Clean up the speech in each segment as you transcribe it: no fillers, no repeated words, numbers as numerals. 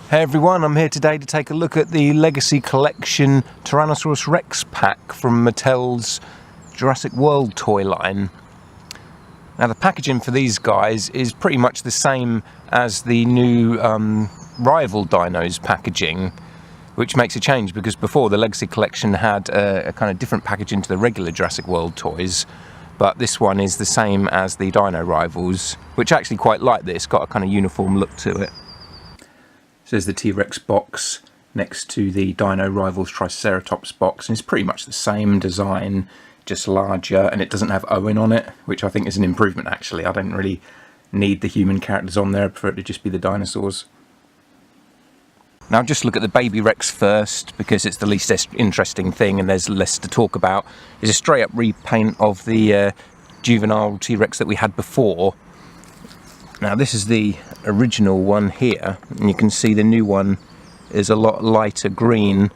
Hey everyone, I'm here today to take a look at the Legacy Collection Tyrannosaurus Rex pack from Mattels' Jurassic World toy line. Now the packaging for these guys is pretty much the same as the new rival dinos packaging, which makes a change because before the Legacy Collection had a kind of different packaging to the regular Jurassic World toys, but this one is the same as the dino rivals, which I actually quite like this, got a kind of uniform look to it. So there's the T-Rex box next to the Dino Rivals Triceratops box, and it's pretty much the same design, just larger, and it doesn't have Owen on it, which I think is an improvement actually. I don't really need the human characters on there, I prefer it to just be the dinosaurs. Now just look at the baby Rex first, because it's the least interesting thing and there's less to talk about. It's a straight up repaint of the juvenile T-Rex that we had before. Now this is the original one here, and you can see the new one is a lot lighter green,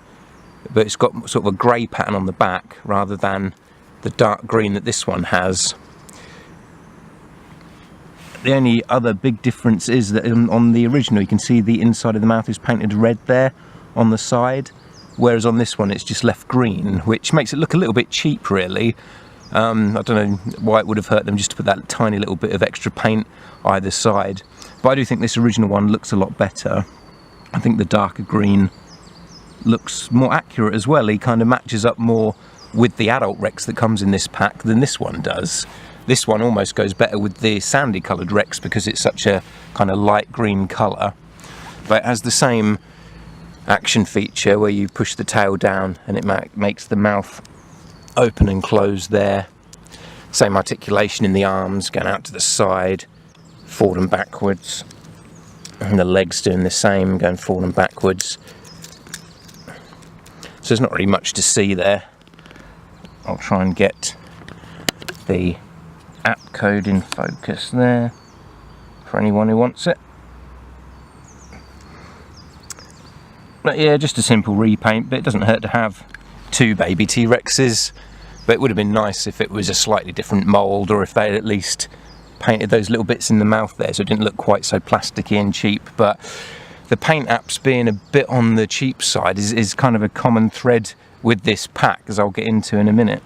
but it's got sort of a grey pattern on the back rather than the dark green that this one has. The only other big difference is that on the original you can see the inside of the mouth is painted red there on the side, whereas on this one it's just left green, which makes it look a little bit cheap really. I don't know why it would have hurt them just to put that tiny little bit of extra paint either side, but I do think this original one looks a lot better. I think the darker green looks more accurate as well. He kind of matches up more with the adult Rex that comes in this pack than this one does. This one almost goes better with the sandy coloured Rex because it's such a kind of light green colour, but it has the same action feature where you push the tail down and it makes the mouth open and close there. Same articulation in the arms, going out to the side, forward and backwards, and the legs doing the same, going forward and backwards. So there's not really much to see there. I'll try and get the app code in focus there for anyone who wants it. But yeah, just a simple repaint, but it doesn't hurt to have two baby T-Rexes, but it would have been nice if it was a slightly different mould, or if they had at least painted those little bits in the mouth there so it didn't look quite so plasticky and cheap. But the paint apps being a bit on the cheap side is kind of a common thread with this pack, as I'll get into in a minute.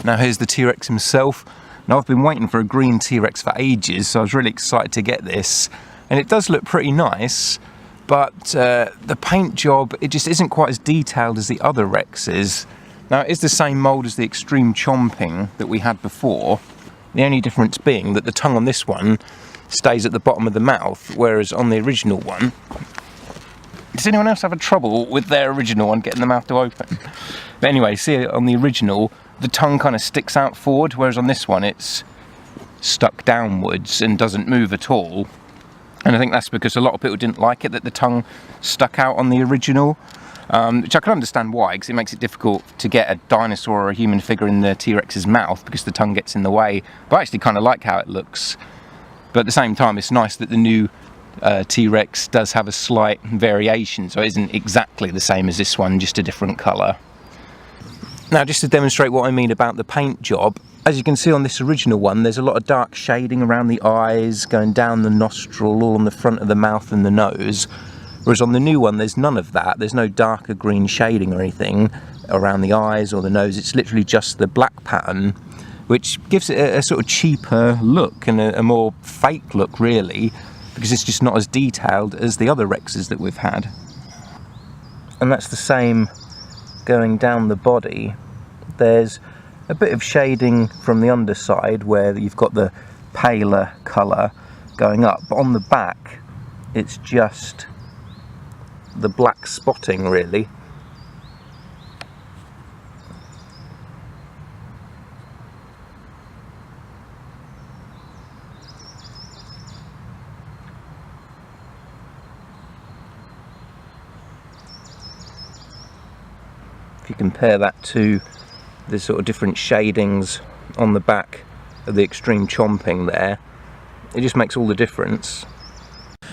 Now here's the T-Rex himself. Now I've been waiting for a green T-Rex for ages, so I was really excited to get this, and it does look pretty nice, but the paint job, it just isn't quite as detailed as the other Rexes. Now it is the same mould as the extreme chomping that we had before, the only difference being that the tongue on this one stays at the bottom of the mouth, whereas on the original one... Does anyone else have a trouble with their original one getting the mouth to open? But anyway, see on the original, the tongue kind of sticks out forward, whereas on this one it's stuck downwards and doesn't move at all. And I think that's because a lot of people didn't like it that the tongue stuck out on the original, which I can understand why, because it makes it difficult to get a dinosaur or a human figure in the T-Rex's mouth because the tongue gets in the way. But I actually kind of like how it looks. But at the same time, it's nice that the new T-Rex does have a slight variation, so it isn't exactly the same as this one, just a different colour. Now just to demonstrate what I mean about the paint job, as you can see on this original one, there's a lot of dark shading around the eyes, going down the nostril, all on the front of the mouth and the nose. Whereas on the new one, there's none of that. There's no darker green shading or anything around the eyes or the nose. It's literally just the black pattern, which gives it a sort of cheaper look and a more fake look, really, because it's just not as detailed as the other Rexes that we've had. And that's the same going down the body. There's a bit of shading from the underside where you've got the paler colour going up, but on the back it's just the black spotting really. If you compare that to the sort of different shadings on the back of the extreme chomping there, it just makes all the difference.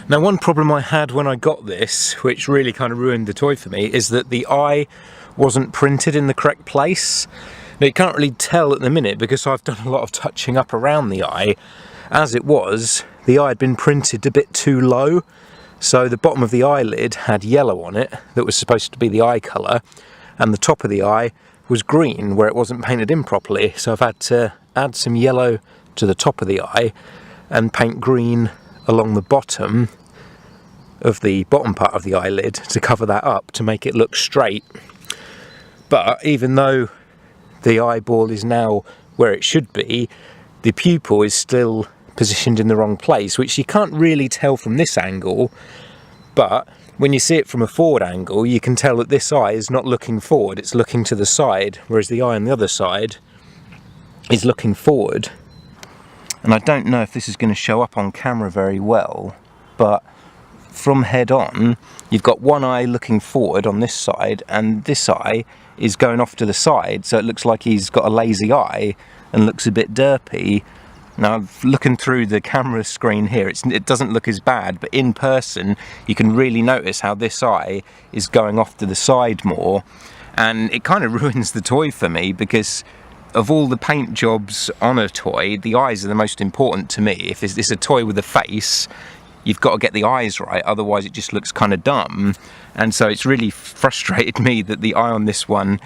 Now one problem I had when I got this, which really kind of ruined the toy for me, is that the eye wasn't printed in the correct place. Now you can't really tell at the minute because I've done a lot of touching up around the eye. As it was, the eye had been printed a bit too low, So the bottom of the eyelid had yellow on it that was supposed to be the eye colour, and the top of the eye was green where it wasn't painted in properly. So I've had to add some yellow to the top of the eye and paint green along the bottom of the bottom part of the eyelid to cover that up to make it look straight. But even though the eyeball is now where it should be, the pupil is still positioned in the wrong place, which you can't really tell from this angle, but when you see it from a forward angle you can tell that this eye is not looking forward, it's looking to the side, whereas the eye on the other side is looking forward. And I don't know if this is going to show up on camera very well, but from head on you've got one eye looking forward on this side and this eye is going off to the side, so it looks like he's got a lazy eye and looks a bit derpy. Now, looking through the camera screen here, it doesn't look as bad, but in person you can really notice how this eye is going off to the side more, and it kind of ruins the toy for me, because of all the paint jobs on a toy, the eyes are the most important to me. If it's a toy with a face, you've got to get the eyes right, otherwise it just looks kind of dumb. And so it's really frustrated me that the eye on this one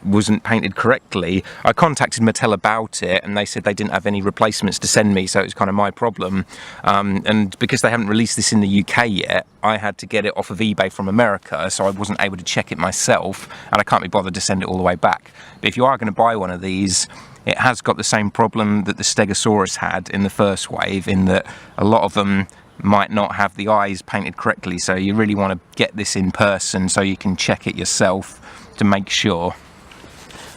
wasn't painted correctly. I contacted Mattel about it and they said they didn't have any replacements to send me, so it was kind of my problem. And because they haven't released this in the UK yet, I had to get it off of eBay from America, so I wasn't able to check it myself, and I can't be bothered to send it all the way back. But if you are going to buy one of these, it has got the same problem that the Stegosaurus had in the first wave, in that a lot of them might not have the eyes painted correctly, so you really want to get this in person so you can check it yourself to make sure.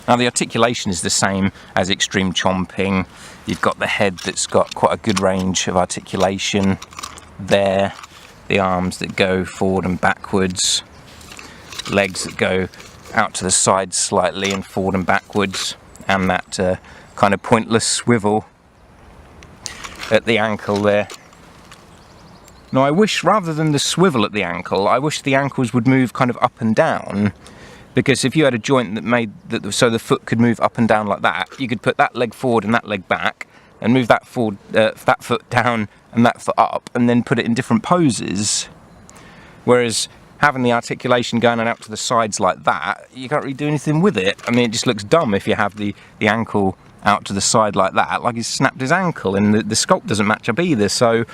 Now, the articulation is the same as Extreme Chomping. You've got the head that's got quite a good range of articulation there, the arms that go forward and backwards, legs that go out to the side slightly and forward and backwards, and that kind of pointless swivel at the ankle there. Now, I wish, rather than the swivel at the ankle, I wish the ankles would move kind of up and down, because if you had a joint that made that so the foot could move up and down like that, you could put that leg forward and that leg back and move that forward, that foot down and that foot up, and then put it in different poses. Whereas having the articulation going out to the sides like that, you can't really do anything with it. I mean, it just looks dumb if you have the ankle out to the side like that, like he's snapped his ankle, and the sculpt doesn't match up either. So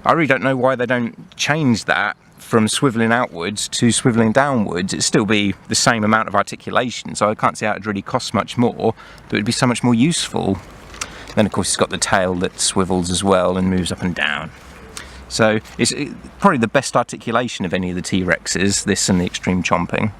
I really don't know why they don't change that from swivelling outwards to swivelling downwards. It'd still be the same amount of articulation, so I can't see how it'd really cost much more, but it'd be so much more useful. Then of course it's got the tail that swivels as well and moves up and down. So it's probably the best articulation of any of the T-Rexes, this and the Extreme Chomping.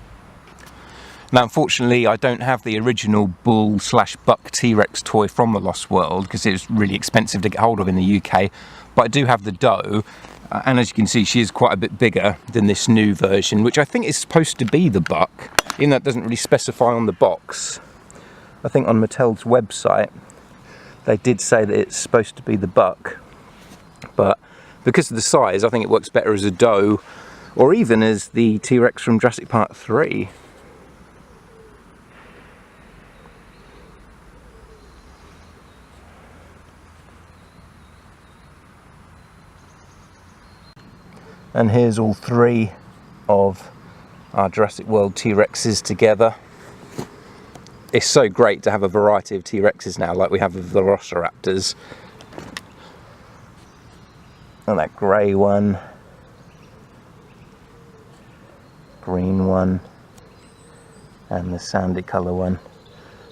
Now, unfortunately, I don't have the original bull/buck T-Rex toy from the Lost World, because it was really expensive to get hold of in the UK, but I do have the doe. And as you can see, she is quite a bit bigger than this new version, which I think is supposed to be the buck, even though it doesn't really specify on the box. I think on Mattel's website they did say that it's supposed to be the buck, but because of the size, I think it works better as a doe, or even as the T-Rex from Jurassic Park 3. And here's all three of our Jurassic World T-Rexes together. It's so great to have a variety of T-Rexes now, like we have with the Velociraptors. And that grey one, green one, and the sandy colour one.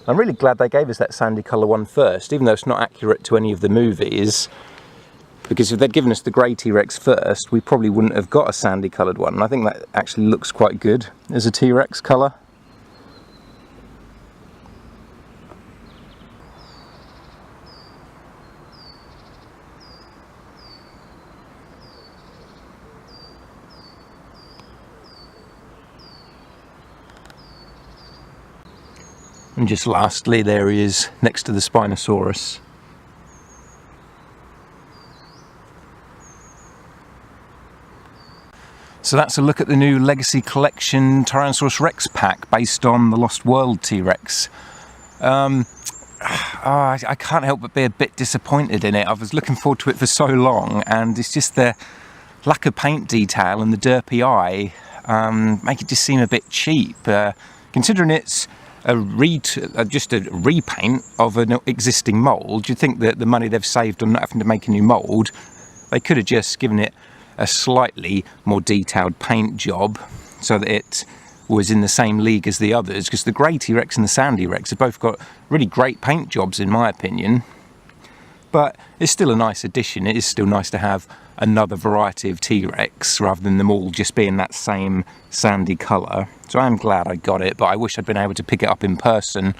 I'm really glad they gave us that sandy colour one first, even though it's not accurate to any of the movies. Because if they'd given us the grey T-Rex first, we probably wouldn't have got a sandy coloured one. And I think that actually looks quite good as a T-Rex colour. And just lastly, there he is next to the Spinosaurus. So that's a look at the new Legacy Collection Tyrannosaurus Rex pack based on the Lost World T-Rex. I can't help but be a bit disappointed in it. I was looking forward to it for so long, and it's just the lack of paint detail and the derpy eye make it just seem a bit cheap. Considering it's just a repaint of an existing mould, you'd think that the money they've saved on not having to make a new mould, they could have just given it a slightly more detailed paint job so that it was in the same league as the others, because the grey T-Rex and the sand T-Rex have both got really great paint jobs in my opinion. But it's still a nice addition. It is still nice to have another variety of T-Rex rather than them all just being that same sandy colour. So I'm glad I got it, but I wish I'd been able to pick it up in person.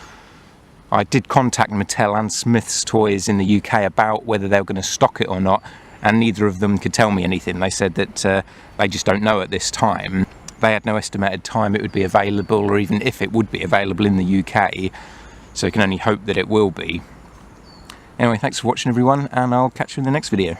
I did contact Mattel and Smith's Toys in the UK about whether they were going to stock it or not, and neither of them could tell me anything. They said that they just don't know at this time. They had no estimated time it would be available, or even if it would be available in the UK, so you can only hope that it will be. Anyway, thanks for watching everyone, and I'll catch you in the next video.